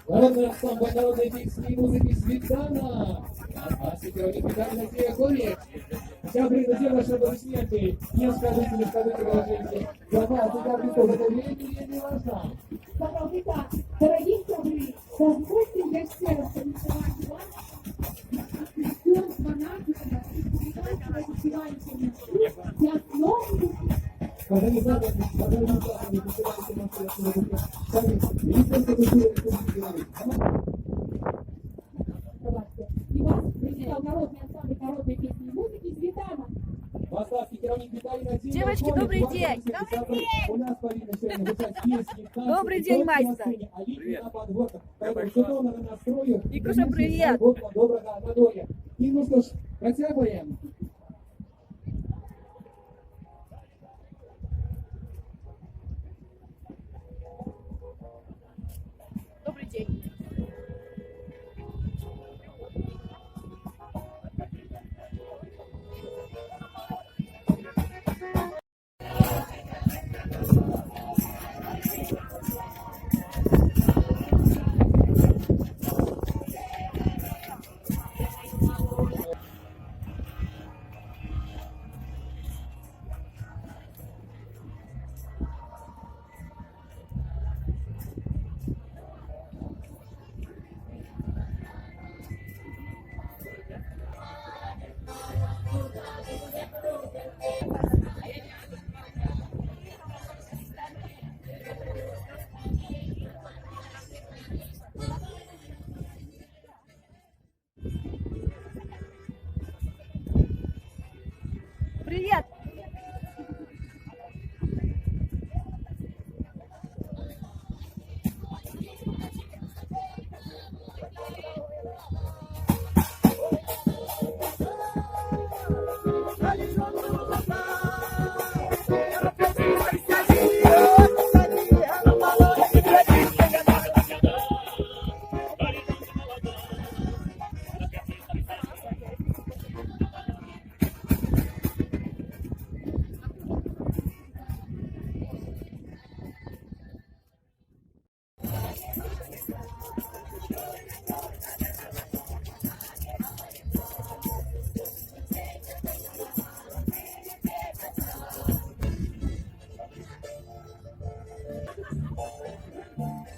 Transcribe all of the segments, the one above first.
Народний ансамбль народної пісні і музики Світлана. А сьогодні питання на цій хорі. Я приношу ваши аплодисменты. Не скажите выражение. Слова всегда прикольные, не важно. Итак, дорогие собры, позвольте я все раз танцевать вас. Ждем фанатов, я снова Организаторы, посылайте нас сами. Министерство культуры Республики Беларусь. и вас представил народный ансамбль народной песни и музыки Светлана. Девочки, добрый день! Добрый день, мастер! Викуша, привет! И ну что ж, протягиваем. Добрый день! Привет!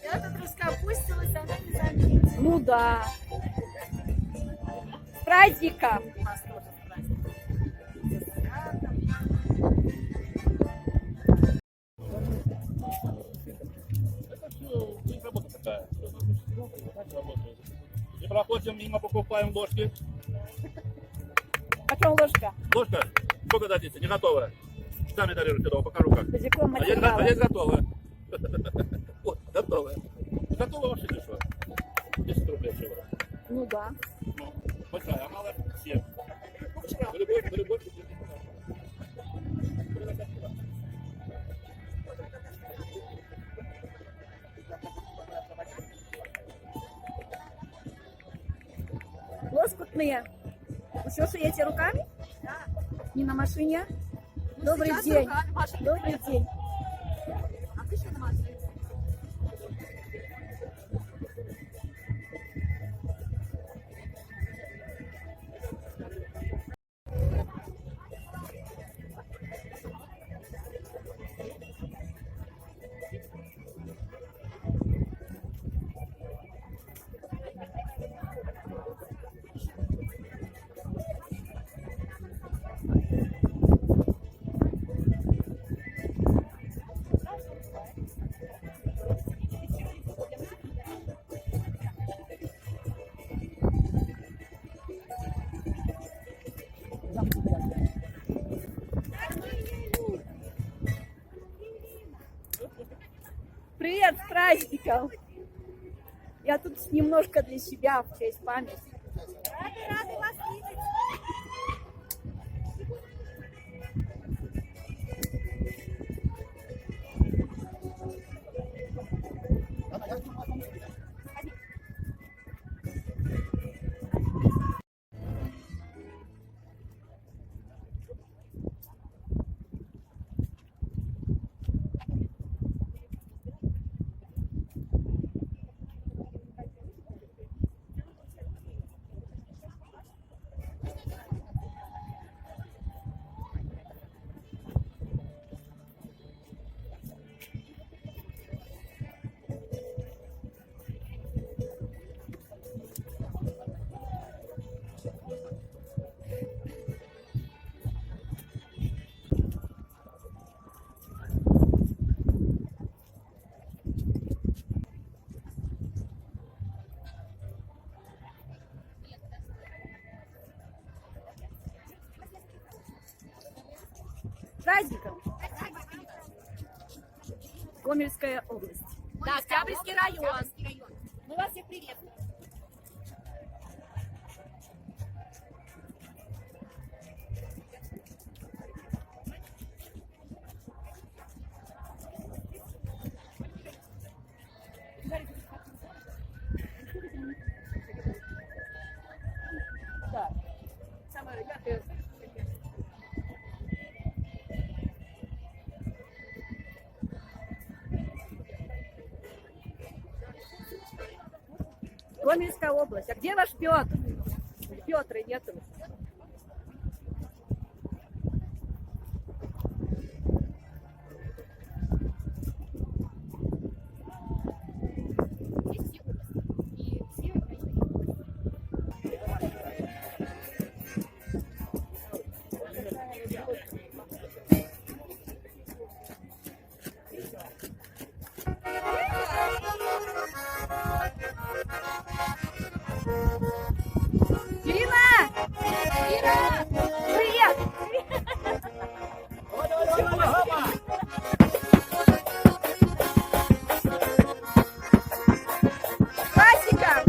Я тут раскапустилась, а она не заметила. Ну да. С праздником! У нас тоже праздник. Это все, есть работа такая. Работает. И проходим мимо, покупаем ложки. Почем ложка? Ложка, сколько дадите? Не готовая. Сами дарируйте дома, покажу как. Языком А есть материала. готовая. Вот, готовая. Готовая вообще дешево. 10 рублей всего. Ну да. Ну, большая, а малая 7. На любой. Лоскутные. Вы что, шиете руками? Да. Не на машине? Ну, Добрый сейчас день. руками, Маша, Добрый день. А ты что на машине? Привет, с праздником! Я тут немножко для себя в честь памяти. Рады вас видеть. праздником! Гомельская область. Да, Октябрьский район. Мы вас всех приветствуем. Да. Самое, ребята, Гомельская область. А где ваш Петр? Петра нету. Ирина! Ира! Привет! Классика!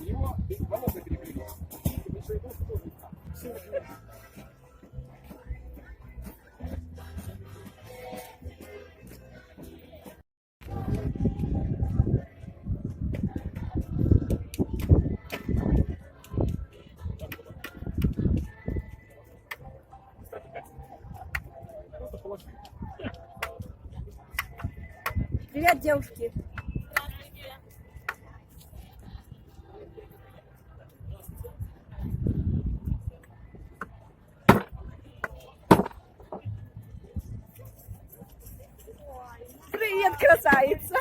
Его волосы переплелись. Привет, девушки! Привет, красавица!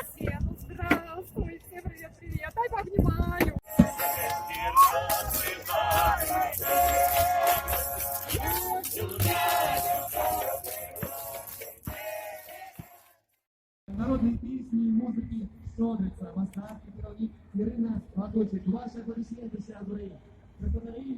Здравствуйте, привет, привет. Дай пообнимаю. Народные песни и музыки Шодрица, Москва, Ірина Ваточик. Ваші аплодисменти, сябри. Це наші